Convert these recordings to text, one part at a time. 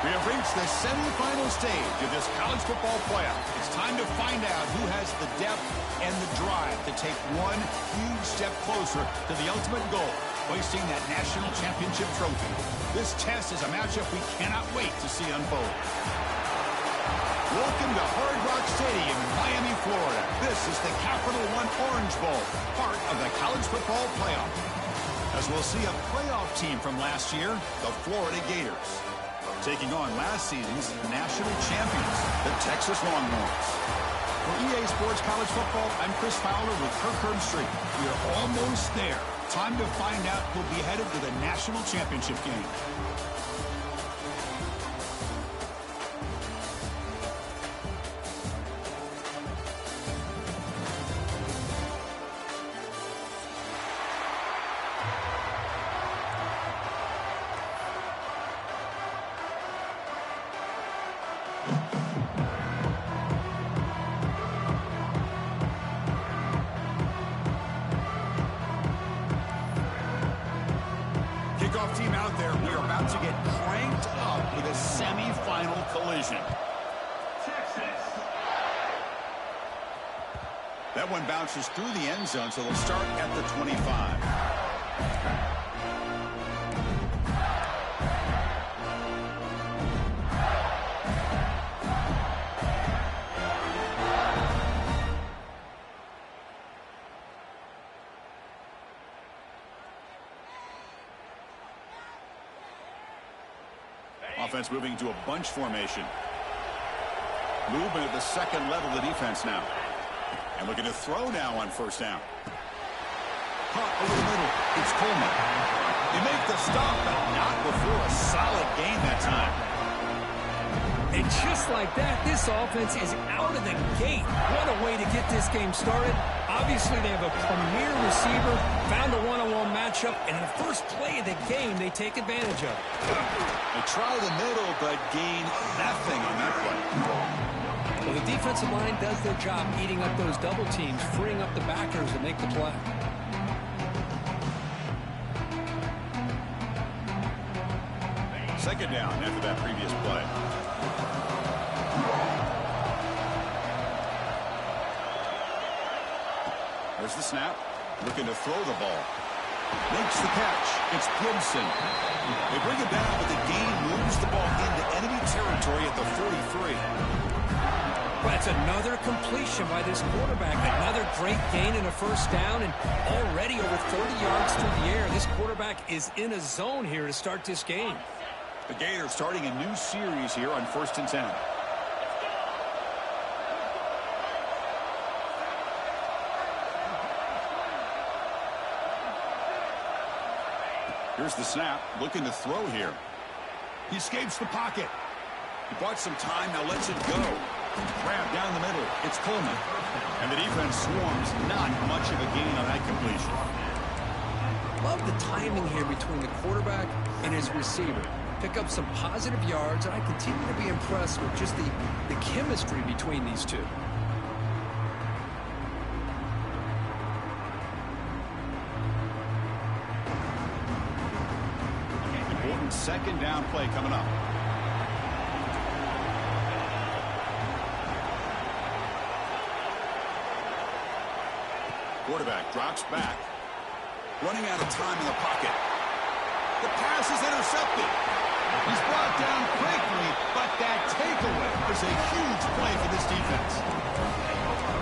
We have reached the semifinal stage of this college football playoff. It's time to find out who has the depth and the drive to take one huge step closer to the ultimate goal, hoisting that national championship trophy. This test is a matchup we cannot wait to see unfold. Welcome to Hard Rock Stadium in Miami, Florida. This is the Capital One Orange Bowl, part of the college football playoff. As we'll see a playoff team from last year, the Florida Gators, taking on last season's national champions, the Texas Longhorns. For EA Sports College Football, I'm Chris Fowler with Kirk Herbstreit. We are almost there. Time to find out who'll be headed to the national championship game. Kickoff team out there. We are about to get cranked up with a semi-final collision. Texas. That one bounces through the end zone, so they'll start at the 25. Offense moving to a bunch formation. Movement at the second level of the defense now. And looking to throw now on first down. Caught over the middle. It's Coleman. They make the stop, but not before a solid gain that time. And just like that, this offense is out of the gate. What a way to get this game started. Obviously, they have a premier receiver, found a one-on-one matchup, and in the first play of the game, they take advantage of it. They try the middle, but gain nothing on that play. Well, the defensive line does their job eating up those double teams, freeing up the backers to make the play. Second down after that previous play. There's the snap. Looking to throw the ball. Makes the catch. It's Gibson. They bring it down, but the gain moves the ball into enemy territory at the 43. That's another completion by this quarterback. Another great gain and a first down, and already over 30 yards through the air. This quarterback is in a zone here to start this game. The Gators starting a new series here on 1st and 10. Here's the snap, looking to throw here. He escapes the pocket. He bought some time, now lets it go. Grab down the middle, it's Coleman. And the defense swarms, not much of a gain on that completion. Love the timing here between the quarterback and his receiver. Pick up some positive yards, and I continue to be impressed with just the chemistry between these two. Important second down play coming up. Quarterback drops back. Running out of time in the pocket. The pass is intercepted. He's brought down quickly, but that takeaway is a huge play for this defense.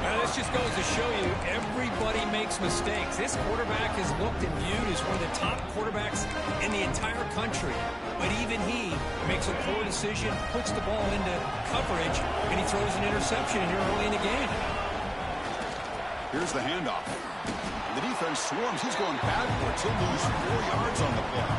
Now, this just goes to show you everybody makes mistakes. This quarterback is looked and viewed as one of the top quarterbacks in the entire country. But even he makes a poor decision, puts the ball into coverage, and he throws an interception here early in the game. Here's the handoff. The defense swarms. He's going backwards. He'll lose 4 yards on the play.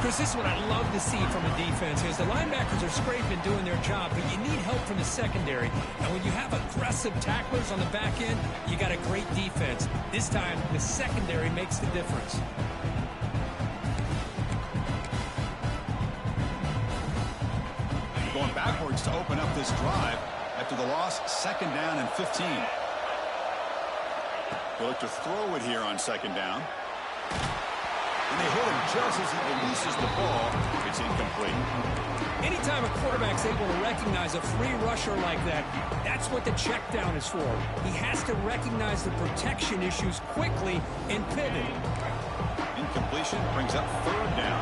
Chris, this is what I love to see from a defense is the linebackers are scraping, doing their job, but you need help from the secondary. And when you have aggressive tacklers on the back end, you got a great defense. This time, the secondary makes the difference. Going backwards to open up this drive after the loss, 2nd down and 15. They'll look to throw it here on 2nd down. And they hit him just as he releases the ball. It's incomplete. Anytime a quarterback's able to recognize a free rusher like that, that's what the check down is for. He has to recognize the protection issues quickly and pivot. Incompletion brings up 3rd down.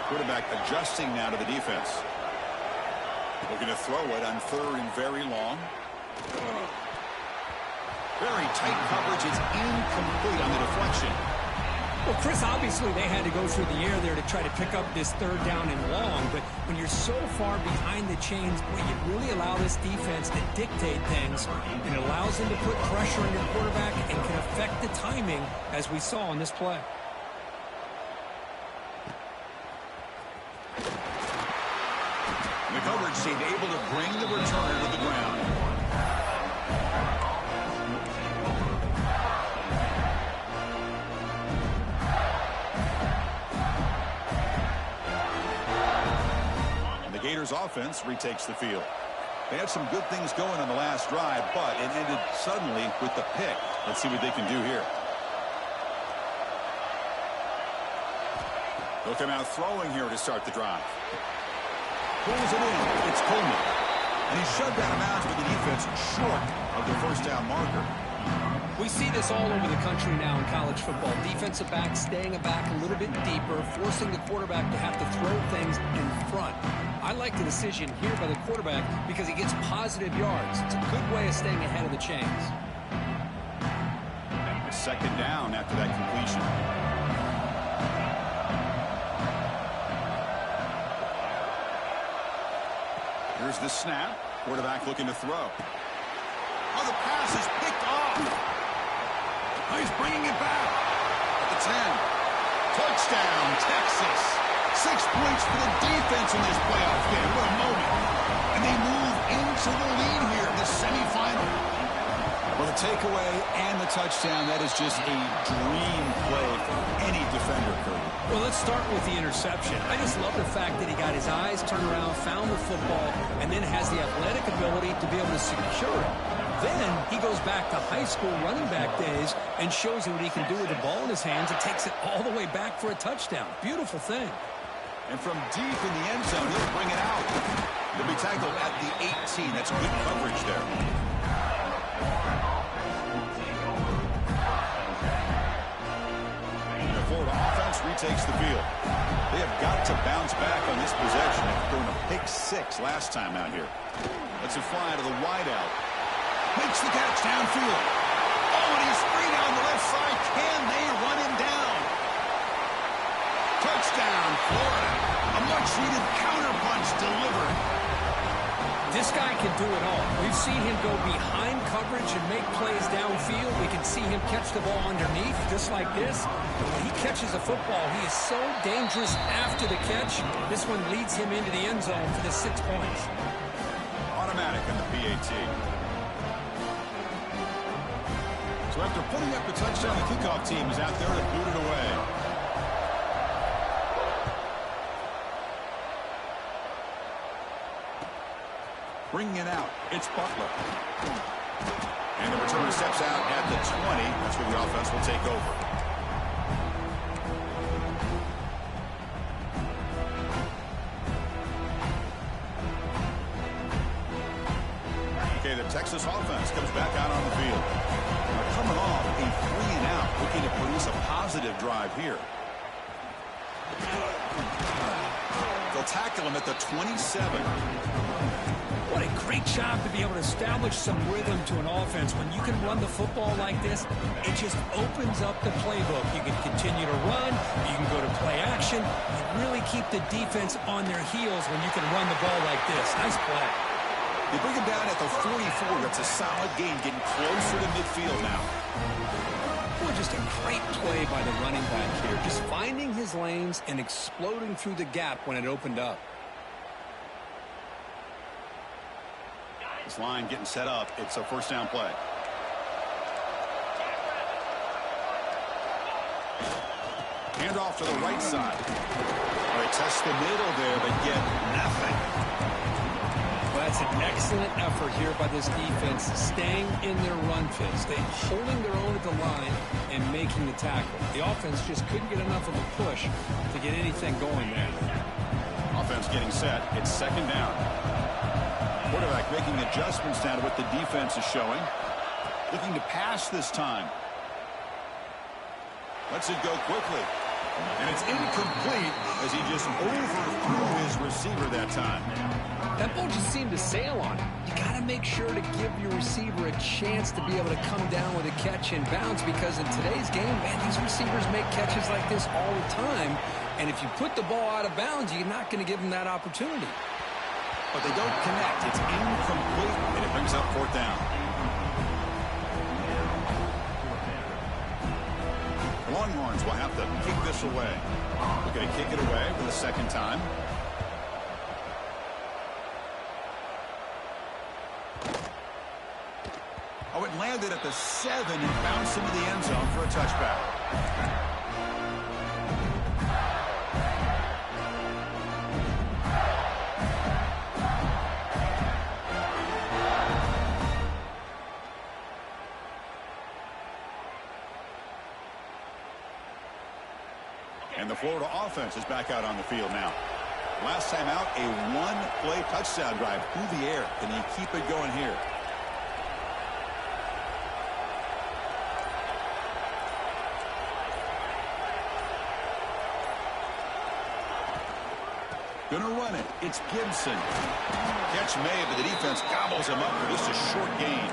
Quarterback adjusting now to the defense. Looking to throw it on 3rd and very long. Very tight coverage. It's incomplete on the deflection. Well, Chris, obviously they had to go through the air there to try to pick up this 3rd down and long, but when you're so far behind the chains, boy, you really allow this defense to dictate things, and it allows them to put pressure on your quarterback and can affect the timing, as we saw on this play. The coverage seemed able to bring the returner to the ground. And the Gators offense retakes the field. They had some good things going on the last drive, but it ended suddenly with the pick. Let's see what they can do here. They'll come out throwing here to start the drive. Pulls it in. It's Coleman. And he's shoved out of bounds with the defense short of the 1st down marker. We see this all over the country now in college football. Defensive backs staying back a little bit deeper, forcing the quarterback to have to throw things in front. I like the decision here by the quarterback because he gets positive yards. It's a good way of staying ahead of the chains. And a 2nd down after that completion. Here's the snap. Quarterback looking to throw. Oh, the pass is picked off. Oh, he's bringing it back at the 10. Touchdown, Texas. 6 points for the defense in this playoff game. What a moment. And they move into the lead here in the semifinal. Well, the takeaway and the touchdown, that is just a dream play for any defender, Kirby. Well, let's start with the interception. I just love the fact that he got his eyes turned around, found the football, and then has the athletic ability to be able to secure it. Then he goes back to high school running back days and shows you what he can do with the ball in his hands and takes it all the way back for a touchdown. Beautiful thing. And from deep in the end zone, he'll bring it out. He'll be tackled at the 18. That's good coverage there. The Florida offense retakes the field. They have got to bounce back on this possession after throwing a pick 6 last time out here. Lets it fly to the wideout. Makes the catch downfield. Oh, and he's free down the left side. Can they run him down? Touchdown, Florida. A much-needed counterpunch delivered. This guy can do it all. We've seen him go behind coverage and make plays downfield. We can see him catch the ball underneath, just like this. When he catches a football, he is so dangerous after the catch. This one leads him into the end zone for the 6 points. Automatic on the PAT. So after putting up the touchdown, the kickoff team is out there to boot it away. Bringing it out, it's Butler. And the returner steps out at the 20. That's where the offense will take over. Okay, the Texas offense comes back out on the field. They're coming off a 3-and-out, looking to produce a positive drive here. They'll tackle him at the 27. What a great job to be able to establish some rhythm to an offense. When you can run the football like this, it just opens up the playbook. You can continue to run. You can go to play action. You really keep the defense on their heels when you can run the ball like this. Nice play. They bring him down at the 44. That's a solid gain, getting closer to midfield now. Well, just a great play by the running back here. Just finding his lanes and exploding through the gap when it opened up. This line getting set up. It's a first down play. Hand off to the right side. They test the middle there, but get nothing. Well, that's an excellent effort here by this defense, staying in their run fit, holding their own at the line and making the tackle. The offense just couldn't get enough of a push to get anything going there. Offense getting set. It's second down. Quarterback making adjustments now to what the defense is showing. Looking to pass this time. Lets it go quickly. And it's incomplete as he just overthrew his receiver that time. That ball just seemed to sail on him. You got to make sure to give your receiver a chance to be able to come down with a catch and bounce, because in today's game, man, these receivers make catches like this all the time. And if you put the ball out of bounds, you're not going to give them that opportunity. But they don't connect. It's incomplete, and it brings up fourth down. Longhorns will have to kick this away. We're going to kick it away for the second time. Oh, it landed at the 7 and bounced into the end zone for a touchback. And the Florida offense is back out on the field now. Last time out, a one-play touchdown drive through the air. Can he keep it going here? Gonna run it. It's Gibson. Catch made, but the defense gobbles him up for just a short gain.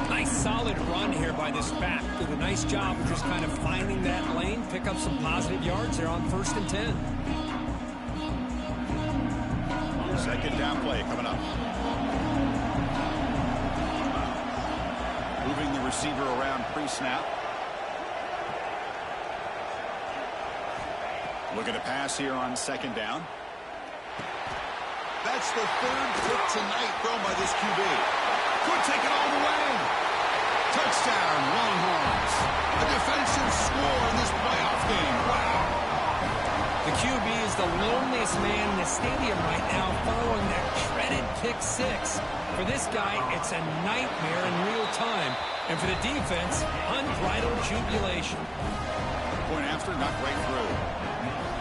Nice solid run here by this back. Did a nice job of just kind of finding that lane, pick up some positive yards there on 1st and 10. Second down play coming up. Moving the receiver around pre-snap. Looking to pass here on second down. That's the 3rd pick tonight thrown by this QB. Could take it all the way. Touchdown, Longhorns. A defensive score in this playoff game. Wow. The QB is the loneliest man in the stadium right now following that dreaded pick 6. For this guy, it's a nightmare in real time. And for the defense, unbridled jubilation. Point after, not right through.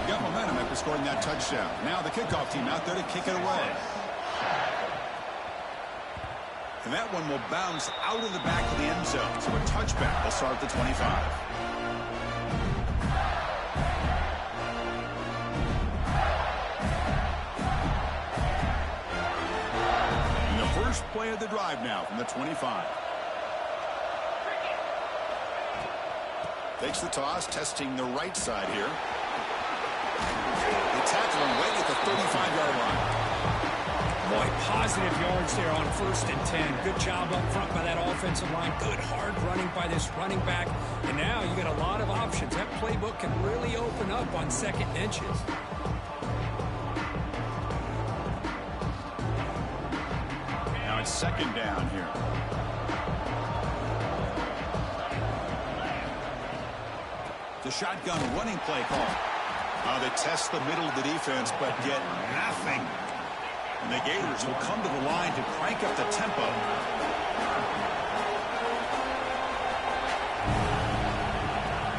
Got momentum after scoring that touchdown. Now the kickoff team out there to kick it away. And that one will bounce out of the back of the end zone. So a touchback will start at the 25. And the first play of the drive now from the 25. Takes the toss, testing the right side here. They tackle him right at the 35-yard line. Boy, positive yards there on 1st and 10. Good job up front by that offensive line. Good hard running by this running back. And now you got a lot of options. That playbook can really open up on second and inches. Now it's second down here. The shotgun running play call. They test the middle of the defense, but get nothing. And the Gators will come to the line to crank up the tempo.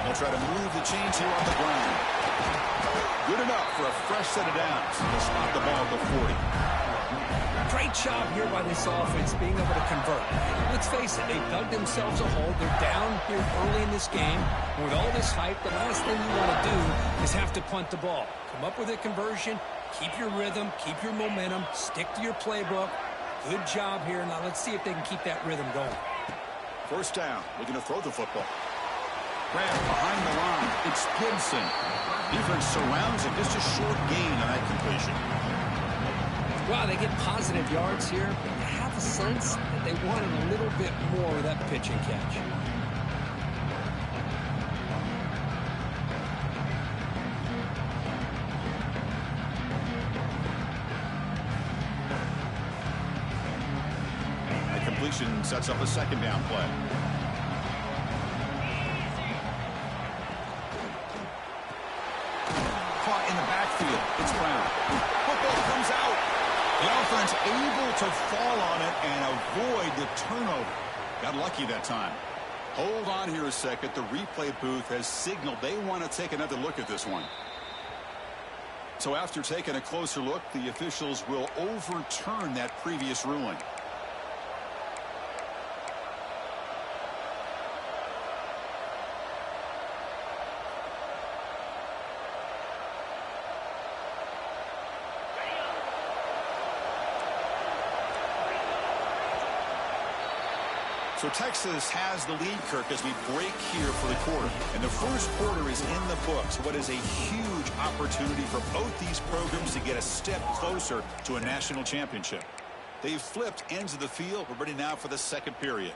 They'll try to move the chains here on the ground. Good enough for a fresh set of downs. They'll spot the ball at the 40. Great job here by this offense being able to convert. Let's face it, they dug themselves a hole. They're down here early in this game. And with all this hype, the last thing you want to do is have to punt the ball. Come up with a conversion, keep your rhythm, keep your momentum, stick to your playbook. Good job here. Now let's see if they can keep that rhythm going. First down, looking to throw the football. Grab behind the line. It's Gibson. Defense surrounds him. Just a short gain on that completion. Well, they get positive yards here, but you have a sense that they wanted a little bit more with that pitch and catch. The completion sets up a second down play. Caught in the backfield. It's Brown. Football comes out. The offense able to fall on it and avoid the turnover. Got lucky that time. Hold on here a second. The replay booth has signaled they want to take another look at this one. So after taking a closer look, the officials will overturn that previous ruling. So Texas has the lead, Kirk, as we break here for the quarter. And the first quarter is in the books. What is a huge opportunity for both these programs to get a step closer to a national championship. They've flipped ends of the field. We're ready now for the second period.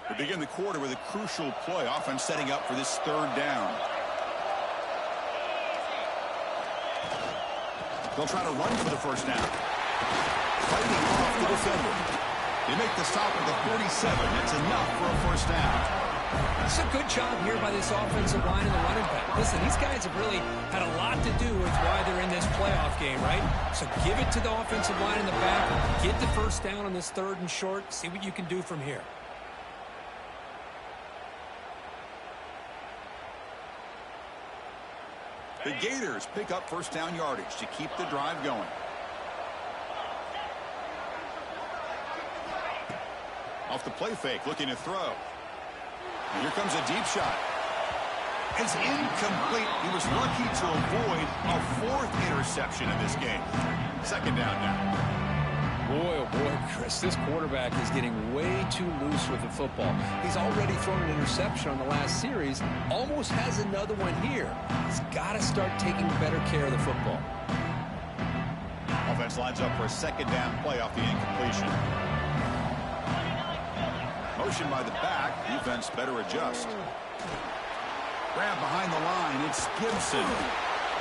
We begin the quarter with a crucial play. Offense setting up for this third down. They'll try to run for the first down. Fighting off the defender. They make the stop at the 47. That's enough for a first down. It's a good job here by this offensive line and the running back. Listen, these guys have really had a lot to do with why they're in this playoff game, right? So give it to the offensive line in the back. Get the first down on this third and short. See what you can do from here. The Gators pick up first down yardage to keep the drive going. Off the play fake, looking to throw. And here comes a deep shot. It's incomplete. He was lucky to avoid a fourth interception in this game. Second down now. Boy, oh boy, Chris, this quarterback is getting way too loose with the football. He's already thrown an interception on the last series, almost has another one here. He's got to start taking better care of the football. Offense lines up for a second down play off the incompletion. Motion by the back, defense better adjust. Grab behind the line, it's Gibson.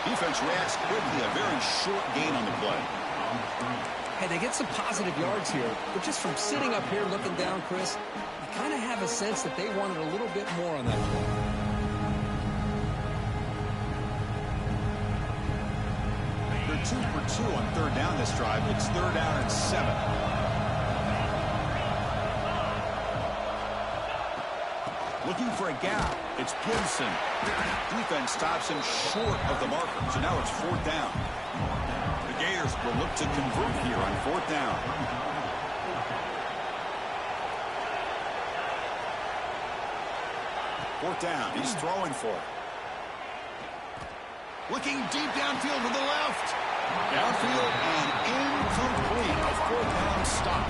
Defense reacts quickly, a very short gain on the play. Hey, they get some positive yards here, but just from sitting up here looking down, Chris, you kind of have a sense that they wanted a little bit more on that play. They're 2 for 2 on third down this drive. It's third down and 7. Looking for a gap. It's Gibson. Defense stops him short of the marker, so now it's fourth down. The Gators will look to convert here on fourth down. Fourth down. He's throwing for it. Looking deep downfield to the left. Downfield and incomplete. A fourth down stop.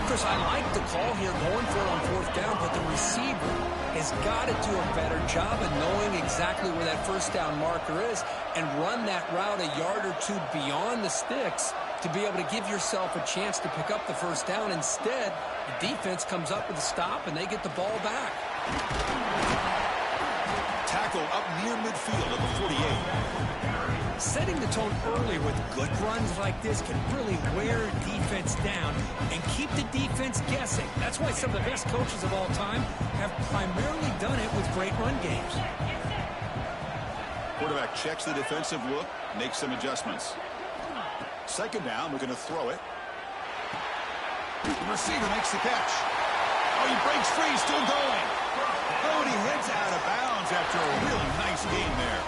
Chris, I like the call here going for it on fourth down, but the receiver has got to do a better job of knowing exactly where that first down marker is and run that route a yard or two beyond the sticks to be able to give yourself a chance to pick up the first down. Instead, the defense comes up with a stop and they get the ball back. Tackle up near midfield at the 48. Setting the tone early with good runs like this can really wear defense down and keep the defense guessing. That's why some of the best coaches of all time have primarily done it with great run games. Quarterback checks the defensive look, makes some adjustments. Second down, we're going to throw it. The receiver makes the catch. Oh, he breaks free, still going. Oh, and he heads out of bounds after a really nice game there.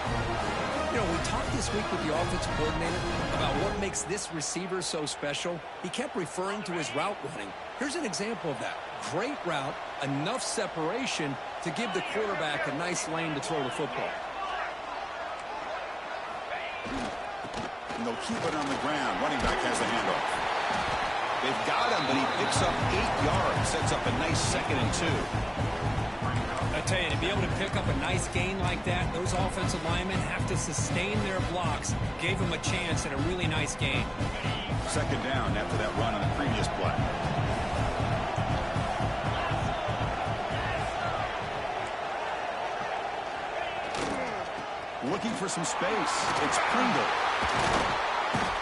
You know, we talked this week with the offensive coordinator about what makes this receiver so special. He kept referring to his route running. Here's an example of that. Great route, enough separation to give the quarterback a nice lane to throw the football. And they'll keep it on the ground. Running back has the handoff. They've got him, but he picks up 8 yards, sets up a nice 2nd and 2. I tell you, to be able to pick up a nice gain like that, those offensive linemen have to sustain their blocks. Gave him a chance at a really nice gain. 2nd down after that run on the previous play. Looking for some space. It's Pringle.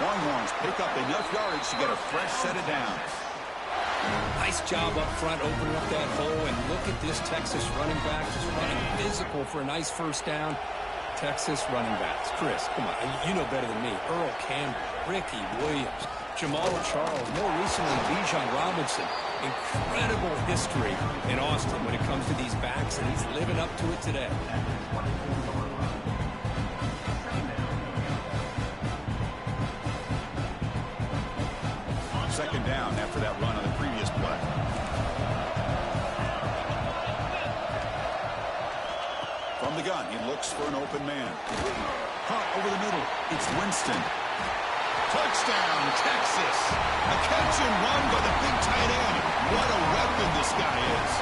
Longhorns pick up enough yardage to get a fresh set of downs. Nice job up front, opening up that hole, and look at this Texas running back just running physical for a nice 1st down. Texas running backs. Chris, come on, you know better than me. Earl Campbell, Ricky Williams, Jamal Charles, more recently Bijan Robinson. Incredible history in Austin when it comes to these backs, and he's living up to it today. 2nd down after that run on the previous play. From the gun, he looks for an open man. Caught over the middle. It's Winston. Touchdown, Texas. A catch and run by the big tight end. What a weapon this guy is.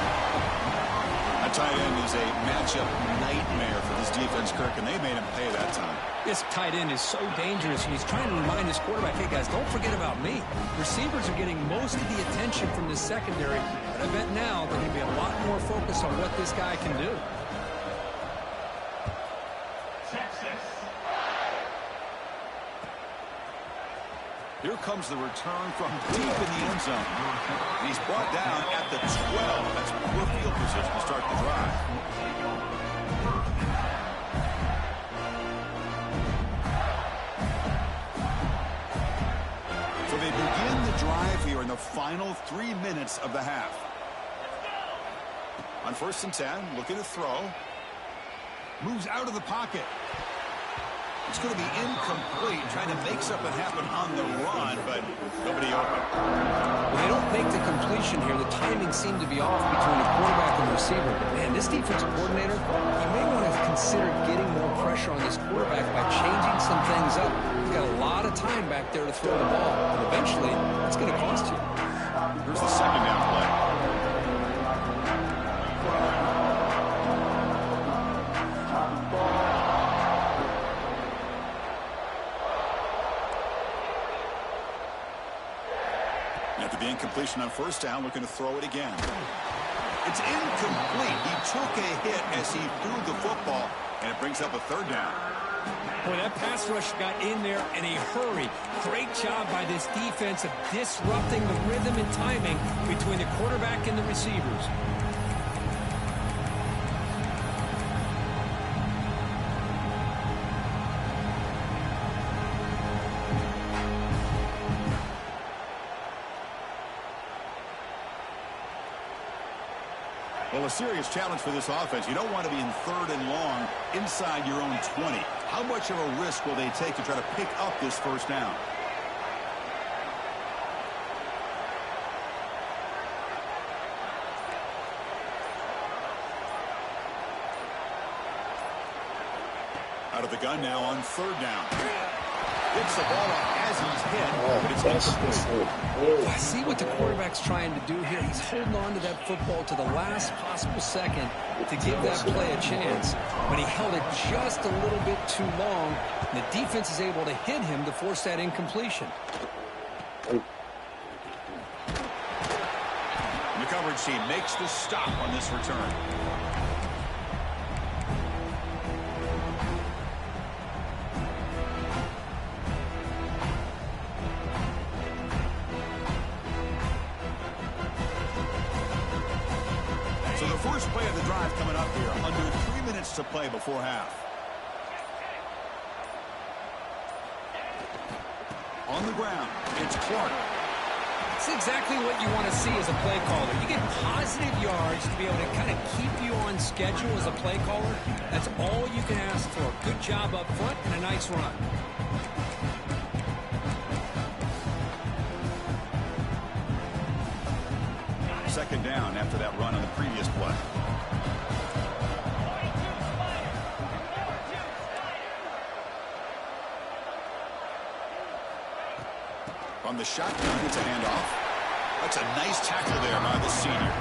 A tight end is a matchup nightmare for this defense, Kirk, and they made him pay that time. This tight end is so dangerous, and he's trying to remind his quarterback, hey, guys, don't forget about me. Receivers are getting most of the attention from the secondary, but I bet now they're going to be a lot more focused on what this guy can do. Here comes the return from deep in the end zone. And he's brought down at the 12. That's poor field position to start the drive. So they begin the drive here in the final 3 minutes of the half. On 1st and 10, looking to throw. Moves out of the pocket. It's going to be incomplete, trying to make something happen on the run, but nobody open. When they don't make the completion here, the timing seemed to be off between the quarterback and the receiver. But man, this defensive coordinator, he may want to consider getting more pressure on this quarterback by changing some things up. He's got a lot of time back there to throw the ball, and eventually, it's going to cost you. Here's the 2nd down play. After the incompletion on 1st down, looking to throw it again. It's incomplete. He took a hit as he threw the football, and it brings up a 3rd down. Boy, that pass rush got in there in a hurry. Great job by this defense of disrupting the rhythm and timing between the quarterback and the receivers. Well, a serious challenge for this offense. You don't want to be in 3rd and long inside your own 20. How much of a risk will they take to try to pick up this 1st down? Out of the gun now on 3rd down. Gets the ball up as he's hit, but it's incomplete. I see what the quarterback's trying to do here. He's holding on to that football to the last possible second to give that play a chance. But he held it just a little bit too long, and the defense is able to hit him to force that incompletion. The coverage team makes the stop on this return. So the first play of the drive coming up here, under 3 minutes to play before half. On the ground, it's Clark. It's exactly what you want to see as a play caller. You get positive yards to be able to kind of keep you on schedule as a play caller. That's all you can ask for. Good job up front and a nice run. Second down after that run on the previous play. From the shotgun, it's a handoff. That's a nice tackle there by the senior.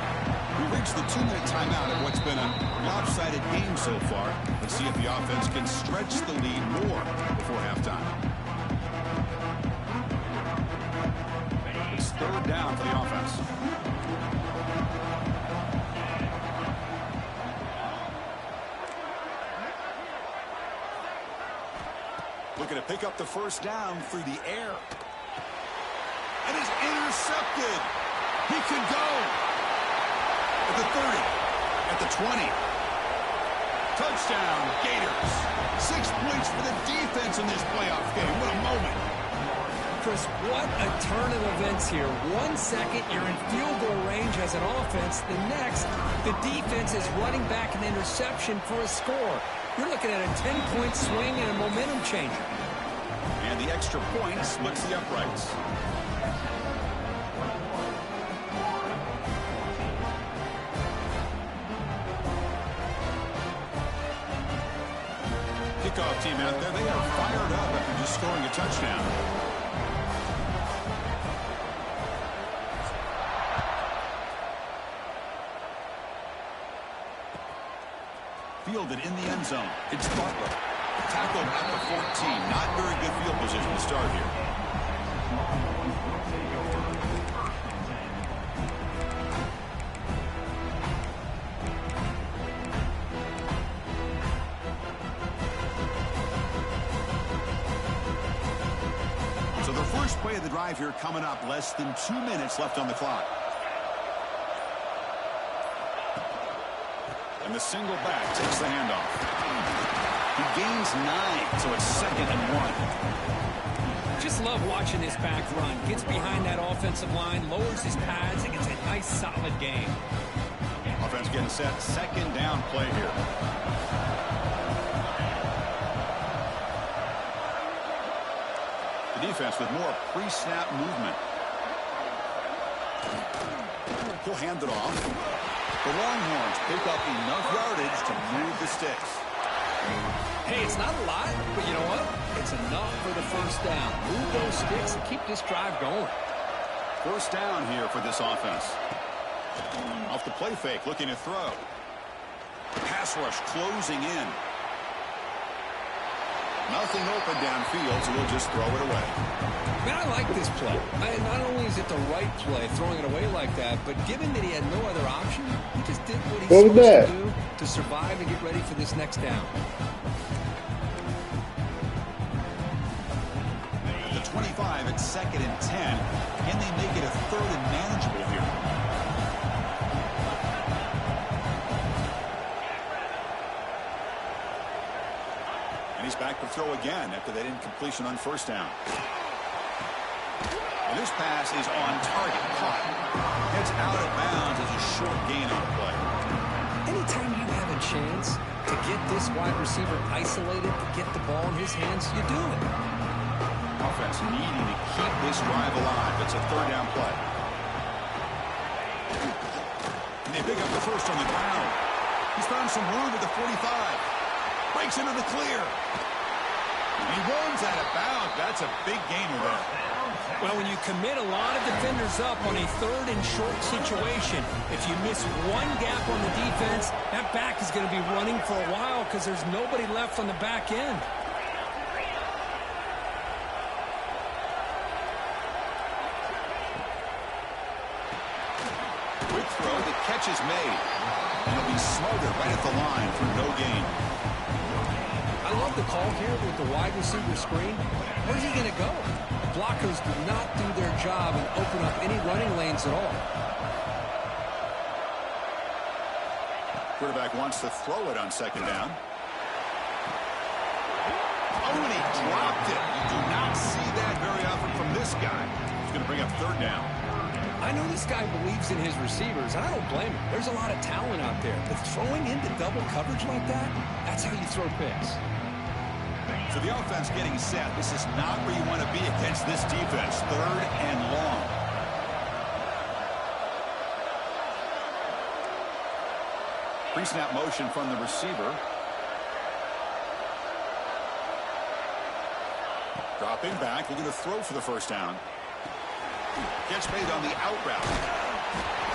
We reached the 2-minute timeout of what's been a lopsided game so far. Let's see if the offense can stretch the lead more before halftime. It's third down for the offense. Looking to pick up the first down through the air. And is intercepted. He could go. At the 30. At the 20. Touchdown, Gators. 6 points for the defense in this playoff game. What a moment. Chris, what a turn of events here. 1 second, you're in field goal range as an offense. The next, the defense is running back an interception for a score. You're looking at a 10-point swing and a momentum changer. And the extra point splits the uprights. Kickoff team out there, they are fired up after just scoring a touchdown. Fielded in the end zone. It's Butler. Tackled at the 14. Not very good field position to start here. So the first play of the drive here coming up. Less than 2 minutes left on the clock. And the single back takes the handoff. He gains 9, so it's 2nd and 1. Just love watching this back run. Gets behind that offensive line, lowers his pads, and gets a nice, solid gain. Offense getting set. 2nd down play here. The defense with more pre-snap movement. He'll hand it off. The Longhorns pick up enough yardage to move the sticks. Hey, it's not a lot, but you know what? It's enough for the first down. Move those sticks and keep this drive going. First down here for this offense. Off the play fake, looking to throw. Pass rush closing in. Nothing open downfield, so we'll just throw it away. Man, I like this play. Not only is it the right play, throwing it away like that, but given that he had no other option, he just did what he's supposed to do to survive and get ready for this next down. At the 25, it's 2nd and 10. Can they make it a 3rd and manageable here? And he's back to throw again after that incompletion on first down. And this pass is on target. Caught. It's out of bounds as a short gain on the play. Anytime you have a chance to get this wide receiver isolated, to get the ball in his hands, you do it. Offense needing to keep this drive alive. It's a 3rd down play. And they pick up the first on the ground. He's found some room at the 45. Breaks into the clear. And he runs out of bounds. That's a big gainer there. Well, when you commit a lot of defenders up on a 3rd and short situation, if you miss one gap on the defense, that back is going to be running for a while because there's nobody left on the back end. Quick throw, the catch is made. And he'll be smothered right at the line for no gain. I love the call here with the wide receiver screen. Where's he going to go? Blockers do not do their job and open up any running lanes at all. Quarterback wants to throw it on 2nd down. Oh, and he dropped it. You do not see that very often from this guy. He's going to bring up 3rd down. I know this guy believes in his receivers, and I don't blame him. There's a lot of talent out there, but throwing into double coverage like that, that's how you throw picks. So the offense getting set. This is not where you want to be against this defense. 3rd and long. Pre-snap motion from the receiver. Dropping back, looking to throw for the first down. Gets made on the out route.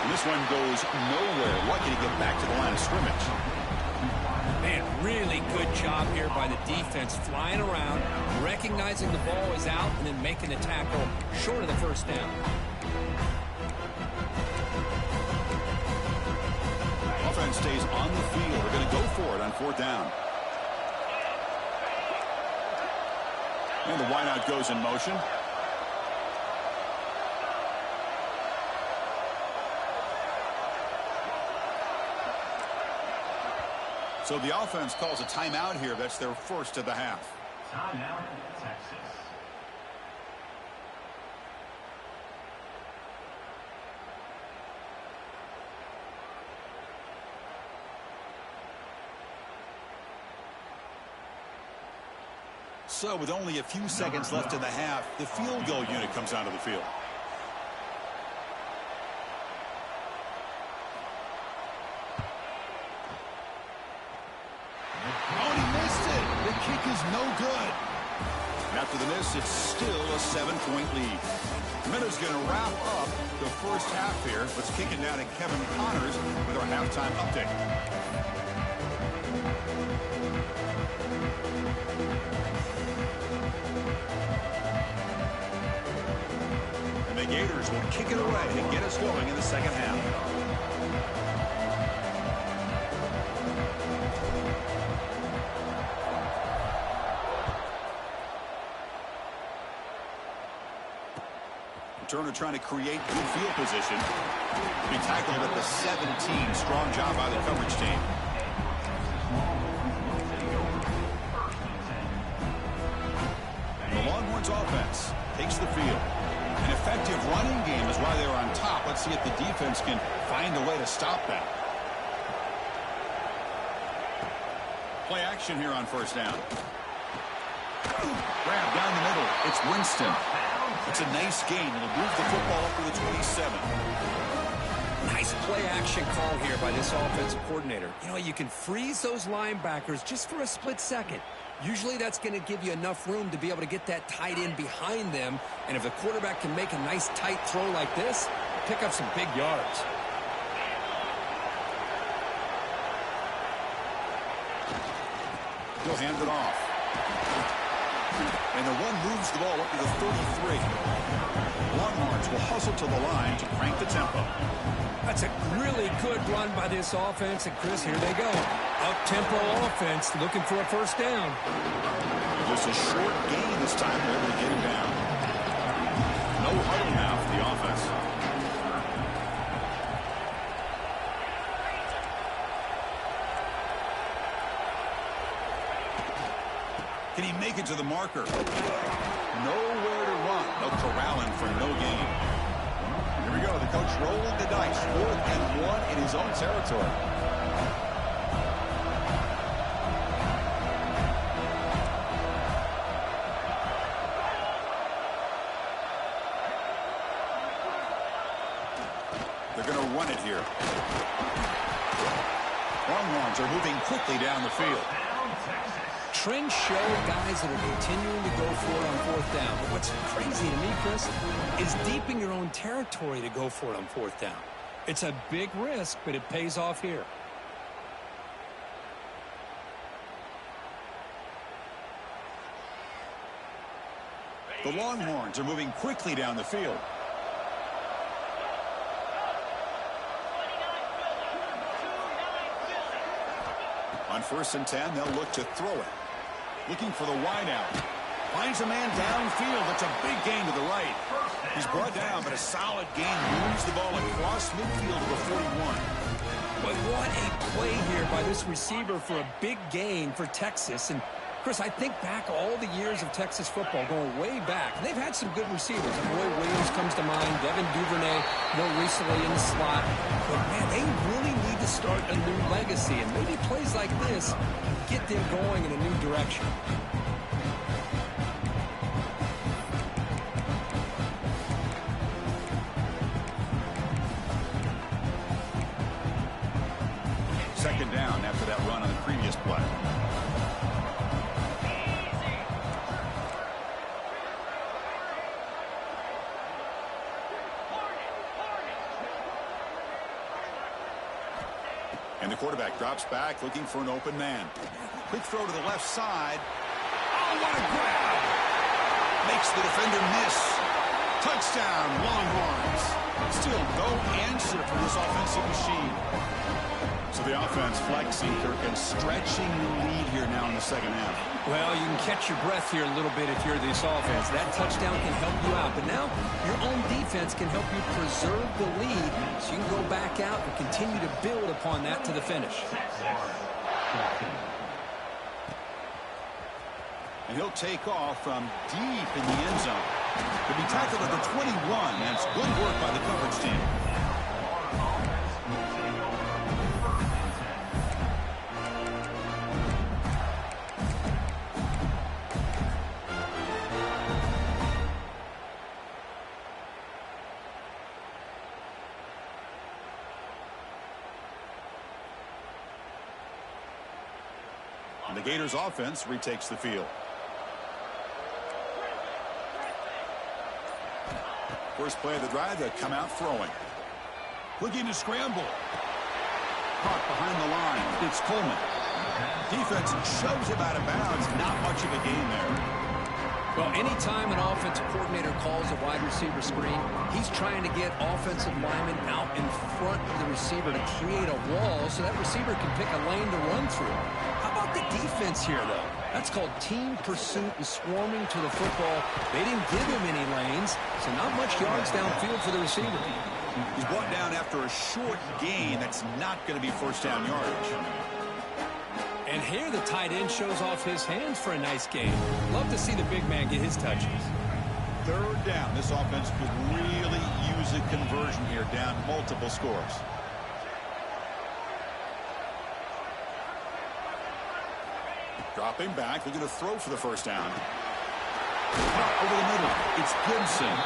And this one goes nowhere. Lucky to get back to the line of scrimmage. Man, really good job here by the defense, flying around, recognizing the ball is out, and then making the tackle short of the first down. Offense stays on the field. They're going to go for it on 4th down. And the wideout goes in motion. So the offense calls a timeout here. That's their first of the half. Timeout, Texas. So with only a few seconds left in the half, the field goal unit comes onto the field. Oh, and he missed it. The kick is no good. After the miss, it's still a 7-point lead. Minnows going to wrap up the first half here. Let's kick it down to Kevin Connors with our halftime update. The Gators will kick it away to get us going in the second half. Turner trying to create good field position. Be tackled at the 17. Strong job by the coverage team. The Longhorns offense takes the field. An effective running game is why they're on top. Let's see if the defense can find a way to stop that. Play action here on 1st down. Grab down the middle. It's Winston. It's a nice gain. It'll move the football up to the 27. Nice play action call here by this offensive coordinator. You know, you can freeze those linebackers just for a split second. Usually that's going to give you enough room to be able to get that tight end behind them. And if the quarterback can make a nice tight throw like this, pick up some big yards. He'll hand it off. And the one moves the ball up to the 33. Longhorns will hustle to the line to crank the tempo. That's a really good run by this offense. And, Chris, here they go. Up-tempo offense looking for a first down. Just a short gain this time. They're able to get him down. No huddle now for the offense. Can he make it to the marker? Nowhere to run. They'll corral him for no gain. Here we go. The coach rolling the dice. 4th and 1 in his own territory. They're going to run it here. Longhorns are moving quickly down the field. Trends show guys that are continuing to go for it on 4th down. But what's crazy to me, Chris, is deep in your own territory to go for it on 4th down. It's a big risk, but it pays off here. The Longhorns are moving quickly down the field. On 1st and 10, they'll look to throw it. Looking for the wideout. Finds a man downfield. That's a big gain to the right. He's brought down, but a solid gain moves the ball across midfield to the 41. But what a play here by this receiver for a big gain for Texas. And, Chris, I think back all the years of Texas football, going way back. They've had some good receivers. Roy Williams comes to mind, Devin Duvernay more recently in the slot. But, man, they really need to start a new legacy. And maybe plays like this get them going in a new direction. Second down after that run on the previous play. the quarterback drops back looking for an open man. Quick throw to the left side. Oh, what a grab! Makes the defender miss. Touchdown, Longhorns. Still no answer for this offensive machine. So the offense flexing, Kirk, and stretching the lead here now in the second half. Well, you can catch your breath here a little bit if you're this offense. That touchdown can help you out. But now your own defense can help you preserve the lead so you can go back out and continue to build upon that to the finish. And he'll take off from deep in the end zone. He'll be tackled at the 21. That's good work by the coverage team. And the Gators offense retakes the field. First play of the drive, they come out throwing. Looking to scramble. Caught behind the line. It's Coleman. Defense shoves him out of bounds. Not much of a gain there. Well, anytime an offensive coordinator calls a wide receiver screen, he's trying to get offensive linemen out in front of the receiver to create a wall so that receiver can pick a lane to run through. How about the defense here, though? That's called team pursuit and swarming to the football. They didn't give him any lanes, so not much yards downfield for the receiver. He's brought down after a short gain. That's not going to be first down yardage. And here the tight end shows off his hands for a nice gain. Love to see the big man get his touches. Third down. This offense could really use a conversion here, down multiple scores. Dropping back, looking to throw for the first down. Over the middle, it's Gibson.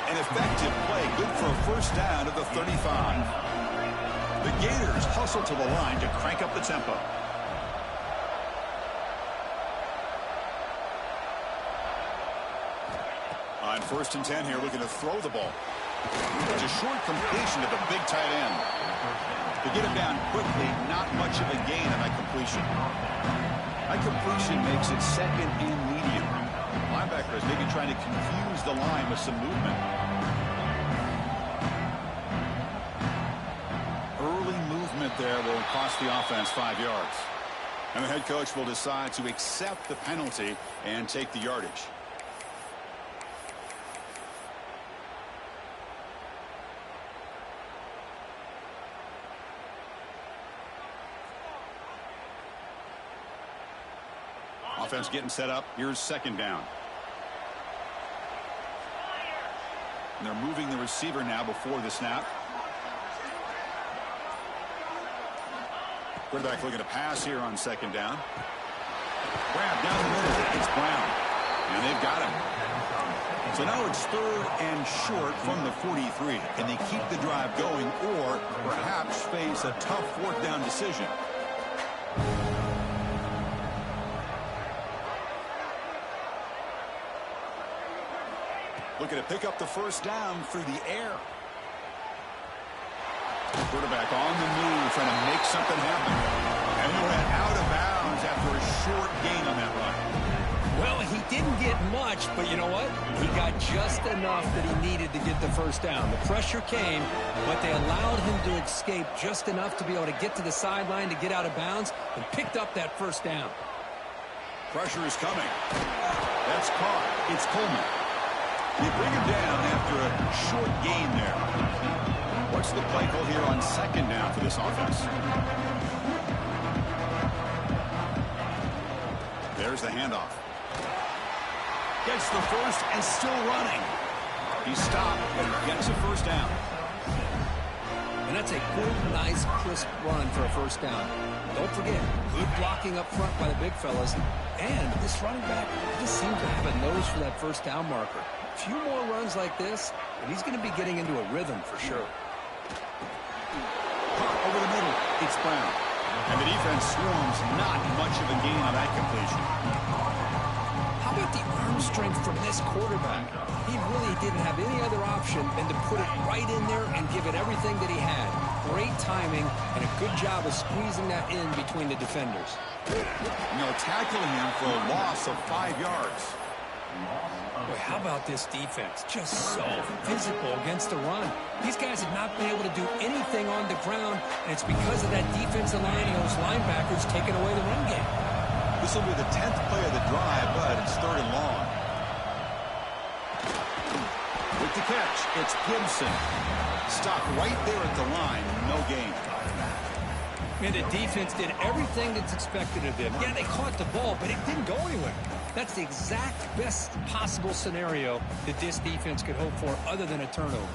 An effective play, good for a first down at the 35. The Gators hustle to the line to crank up the tempo. On 1st and 10 here, looking to throw the ball. It's a short completion to the big tight end. To get him down quickly, not much of a gain on that completion. That completion makes it second and medium. Linebacker is maybe trying to confuse the line with some movement. Early movement there will cost the offense 5 yards. And the head coach will decide to accept the penalty and take the yardage. Offense getting set up. Here's second down. And they're moving the receiver now before the snap. Quarterback looking to pass here on second down. Grab down the middle. It's Brown. And they've got him. So now it's third and short from the 43. Can they keep the drive going or perhaps face a tough fourth down decision? Looking to pick up the first down through the air. Quarterback on the move, trying to make something happen. And he went out of bounds after a short gain on that run. Well, he didn't get much, but you know what? He got just enough that he needed to get the first down. The pressure came, but they allowed him to escape just enough to be able to get to the sideline to get out of bounds and picked up that first down. Pressure is coming. That's caught. It's Coleman. They bring him down after a short gain there. What's the play call here on second down for this offense? There's the handoff. Gets the first and still running. He stopped and gets a first down. And that's a good, nice, crisp run for a first down. Don't forget, good blocking up front by the big fellas. And this running back just seems to have a nose for that first down marker. A few more runs like this, and he's going to be getting into a rhythm for sure. Over the middle, it's Brown. And the defense swarms, not much of a gain on that completion. How about the arm strength from this quarterback? He really didn't have any other option than to put it right in there and give it everything that he had. great timing and a good job of squeezing that in between the defenders. And they'll tackle him for a loss of 5 yards. Boy, how about this defense? Just so physical against the run. These guys have not been able to do anything on the ground, and it's because of that defensive line and those linebackers taking away the run game. This will be the 10th play of the drive, but it's 3rd and long. With the catch, it's Gibson. Stopped right there at the line. No gain. Man, the defense did everything that's expected of them. Yeah, they caught the ball, but it didn't go anywhere. That's the exact best possible scenario that this defense could hope for other than a turnover.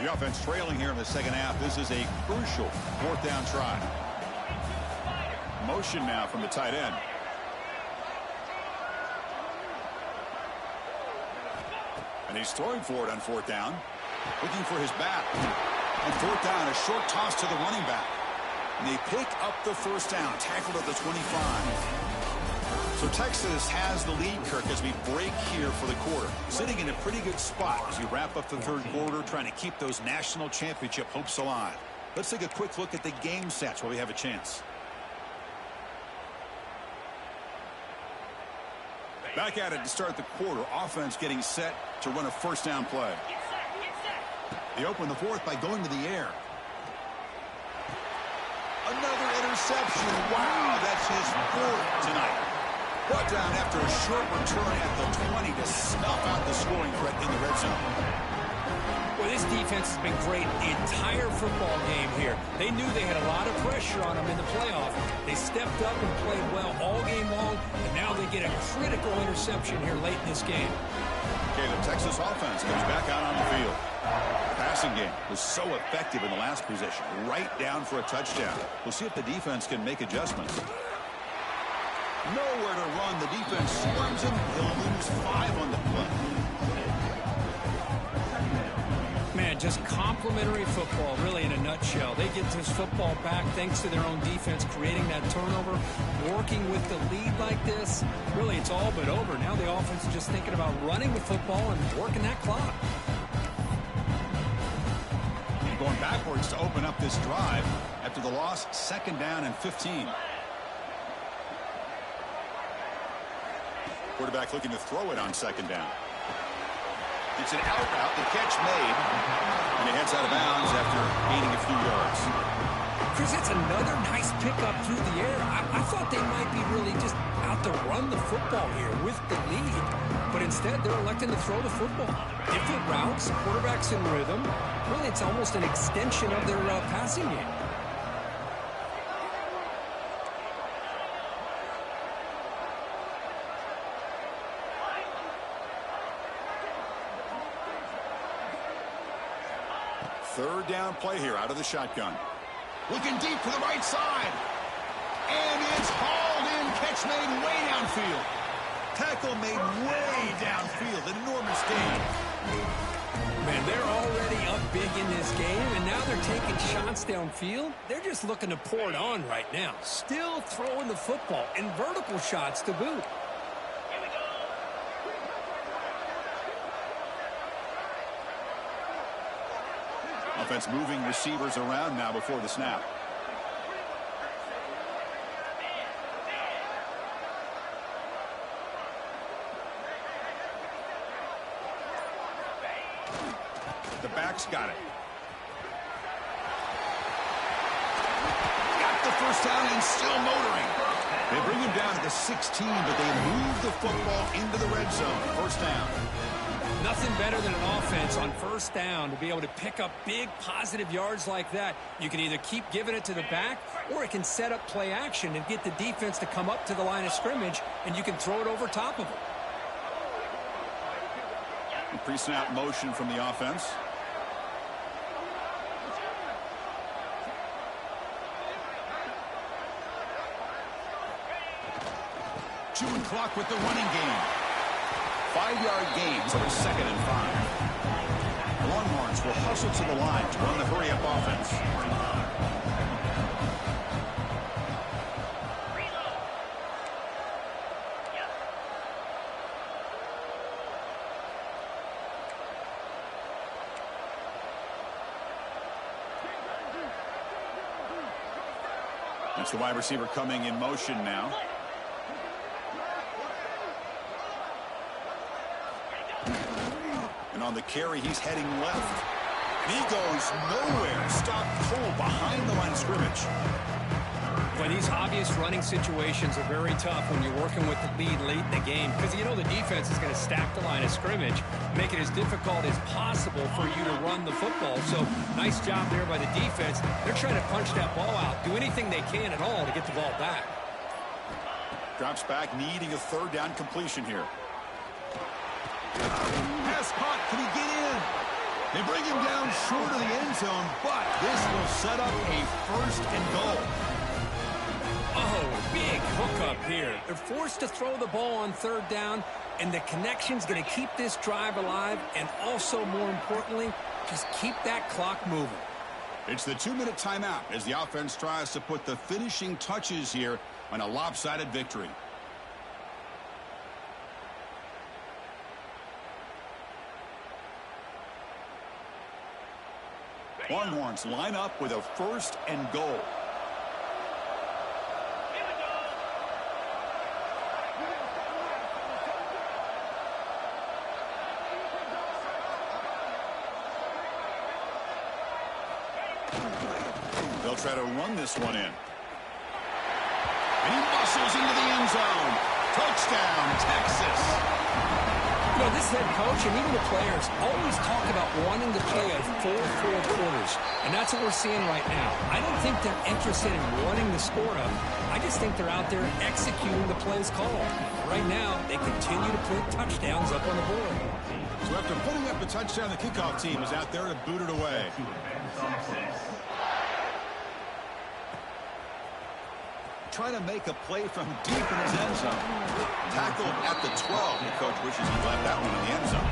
The offense trailing here in the second half. This is a crucial 4th down try. Motion now from the tight end. And he's throwing for it on 4th down. Looking for his back. On 4th down, a short toss to the running back. And they pick up the 1st down. Tackled at the 25. So Texas has the lead, Kirk, as we break here for the quarter. Sitting in a pretty good spot as we wrap up the 3rd quarter, trying to keep those national championship hopes alive. Let's take a quick look at the game stats while we have a chance. Back at it to start the quarter. Offense getting set to run a 1st down play. They open the 4th by going to the air. Another interception. Wow, that's his 4th tonight. Brought down after a short return at the 20 to snuff out the scoring threat in the red zone. Well, this defense has been great the entire football game here. They knew they had a lot of pressure on them in the playoff. They stepped up and played well all game long, and now they get a critical interception here late in this game. Okay, the Texas offense comes back out on the field. The passing game was so effective in the last possession, right down for a touchdown. We'll see if the defense can make adjustments. Nowhere to run. The defense swarms him. He'll lose 5 on the play. Man, just complimentary football, really, in a nutshell. They get this football back thanks to their own defense, creating that turnover, working with the lead like this. Really, it's all but over. Now the offense is just thinking about running the football and working that clock. Going backwards to open up this drive after the loss, 2nd down and 15. Quarterback looking to throw it on 2nd down. It's an out route, the catch made, and he heads out of bounds after gaining a few yards. Chris, it's another nice pickup through the air. I thought they might be really just out to run the football here with the lead, but instead they're electing to throw the football. Different routes, quarterbacks in rhythm. Really, it's almost an extension of their passing game. Third down play here out of the shotgun. Looking deep to the right side. And it's hauled in. Catch made way downfield. Tackle made way downfield. An enormous gain. Man, they're already up big in this game, and now they're taking shots downfield. They're just looking to pour it on right now. Still throwing the football, and vertical shots to boot. Offense moving receivers around now before the snap. The back's got it. Got the 1st down and still motoring. They bring him down to the 16, but they move the football into the red zone. 1st down. Nothing better than an offense on 1st down to be able to pick up big positive yards like that. You can either keep giving it to the back, or it can set up play action and get the defense to come up to the line of scrimmage, and you can throw it over top of them. Pre-snap motion from the offense. Chewing clock with the running game. 5-yard gains on 2nd and 5. Longhorns will hustle to the line to run the hurry-up offense. That's the wide receiver coming in motion now. And on the carry, he's heading left. And he goes nowhere. Stopped cold behind the line of scrimmage. Well, these obvious running situations are very tough when you're working with the lead late in the game because you know the defense is going to stack the line of scrimmage, make it as difficult as possible for you to run the football. So nice job there by the defense. They're trying to punch that ball out, do anything they can at all to get the ball back. Drops back, needing a third down completion here. Pass caught. Can he get in? They bring him down short of the end zone, but this will set up a first and goal. Oh, big hookup here. They're forced to throw the ball on third down, and the connection's going to keep this drive alive, and also, more importantly, just keep that clock moving. It's the 2-minute timeout as the offense tries to put the finishing touches here on a lopsided victory. Longhorns line up with a first and goal. They'll try to run this one in. And he muscles into the end zone. Touchdown, Texas. You know, this head coach and even the players always talk about wanting to play a full 4 quarters, and that's what we're seeing right now. I don't think they're interested in running the score up. I just think they're out there executing the plays called. Right now, they continue to put touchdowns up on the board. So after putting up the touchdown, the kickoff team is out there to boot it away. Trying to make a play from deep in his end zone. Tackled at the 12. The coach wishes he left that one in the end zone.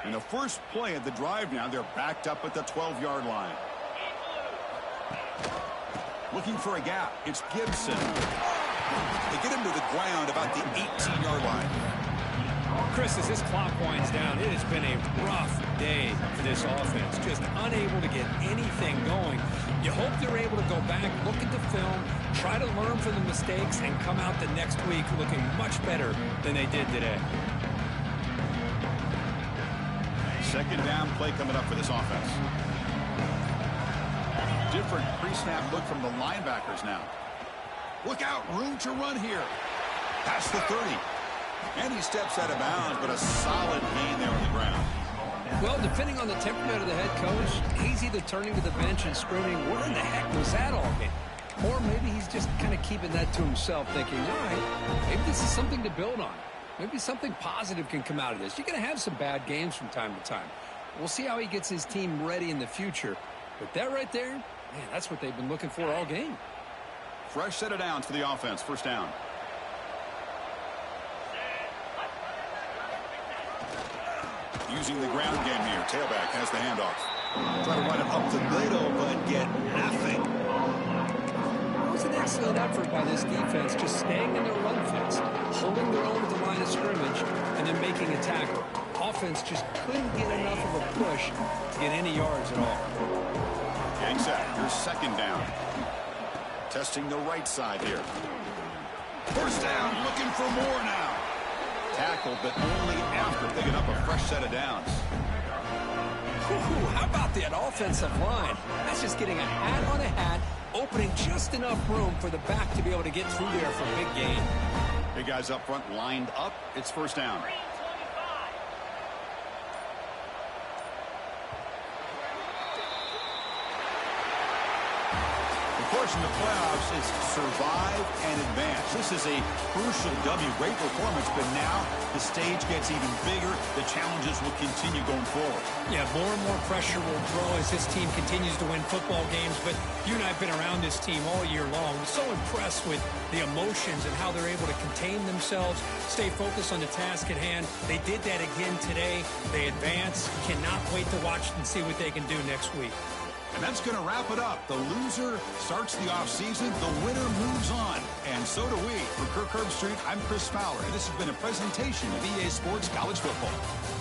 In the first play of the drive now, they're backed up at the 12-yard line. Looking for a gap. It's Gibson. They get him to the ground about the 18-yard line. Chris, as this clock winds down, it has been a rough day for this offense. Just unable to get anything going. You hope they're able to go back, look at the film, try to learn from the mistakes, and come out the next week looking much better than they did today. Second down play coming up for this offense. Different pre-snap look from the linebackers now. Look out, room to run here. Past the 30. And he steps out of bounds, but a solid gain there on the ground. Well, depending on the temperament of the head coach, he's either turning to the bench and screaming, where in the heck was that all game? Or maybe he's just kind of keeping that to himself, thinking, all right, maybe this is something to build on. Maybe something positive can come out of this. You're going to have some bad games from time to time. We'll see how he gets his team ready in the future. But that right there, man, that's what they've been looking for all game. Fresh set of downs for the offense. First down. Using the ground game here. Tailback has the handoff. Try to run it up the middle, but get nothing. It was an excellent effort by this defense, just staying in their run fence, holding their own at the line of scrimmage, and then making a tackle. Offense just couldn't get enough of a push to get any yards at all. Gang set. Here's second down. Testing the right side here. First down, looking for more now. Tackled, but only after picking up a fresh set of downs. How about that offensive line? That's just getting a hat on a hat, opening just enough room for the back to be able to get through there for a big gain. Big guys up front lined up. It's first down. Of course, in the playoffs, it's survive and advance. This is a crucial W. Great performance, but now the stage gets even bigger. The challenges will continue going forward. Yeah, more and more pressure will grow as this team continues to win football games. But you and I have been around this team all year long. I'm so impressed with the emotions and how they're able to contain themselves, stay focused on the task at hand. They did that again today. They advance. Cannot wait to watch and see what they can do next week. And that's going to wrap it up. The loser starts the offseason. The winner moves on. And so do we. For Kirk Herbstreit, I'm Chris Fowler. This has been a presentation of EA Sports College Football.